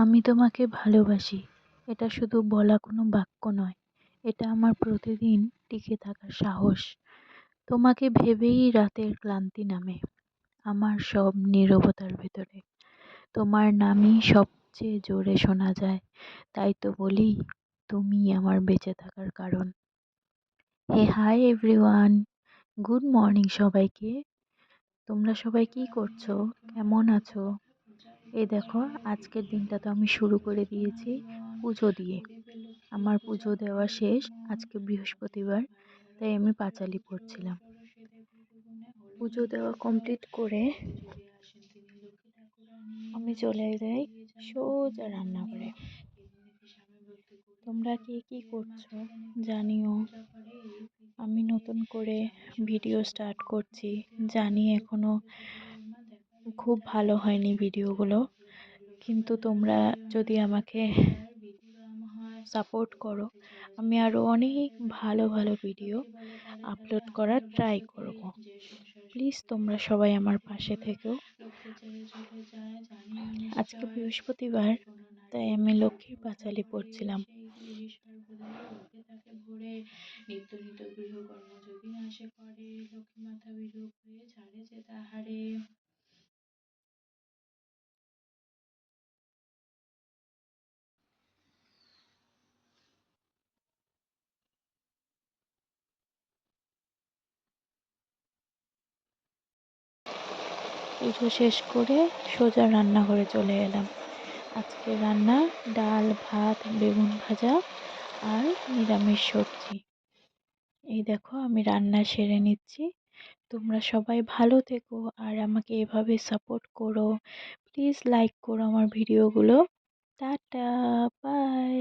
আমি তোমাকে ভালোবাসি, এটা শুধু বলা কোনো বাক্য নয়, এটা আমার প্রতিদিন টিকে থাকার সাহস। তোমাকে ভেবেই রাতের ক্লান্তি নামে আমার সব নীরবতার ভেতরে। তোমার নামই সবচেয়ে জোরে শোনা যায়, তাই তো বলি তুমি আমার বেঁচে থাকার কারণ। হে হাই এভরিওয়ান, গুড মর্নিং সবাইকে। তোমরা সবাই কি করছো, কেমন আছো? এই দেখো, আজকের দিনটা তো আমি শুরু করে দিয়েছি পুজো দিয়ে। আমার পুজো দেওয়া শেষ, আজকে বৃহস্পতিবার, তাই আমি পাঁচালি পড়ছিলাম। পুজো দেওয়া কমপ্লিট করে আমি চলে যাই সোজা রান্নাঘরে। তোমরা কে কি করছো জানিও। আমি নতুন করে ভিডিও স্টার্ট করছি, জানি এখনো খুব ভালো হয়নি ভিডিওগুলো, কিন্তু তোমরা যদি আমাকে সাপোর্ট করো, আমি আরও অনেক ভালো ভালো ভিডিও আপলোড করার ট্রাই করব। প্লিজ তোমরা সবাই আমার পাশে থেকো। আজকে বৃহস্পতিবার, তাই আমি লক্ষ্মীর পাঁচালি পড়ছিলাম। নিত্য নিত্য গৃহকর্ম যদি নাশে করে, লক্ষ্মী মাতা বিরূপ হয়ে ছাড়ে যে তাহারে। পুজো শেষ করে সোজা রান্নাঘরে চলে এলাম। আজকে রান্না ডাল, ভাত, বেগুন ভাজা আর নিরামিষ সবজি। এই দেখো, আমি রান্না সেরে নিচ্ছি। তোমরা সবাই ভালো থেকো আর আমাকে এভাবে সাপোর্ট করো। প্লিজ লাইক করো আমার ভিডিওগুলো। Tata, by.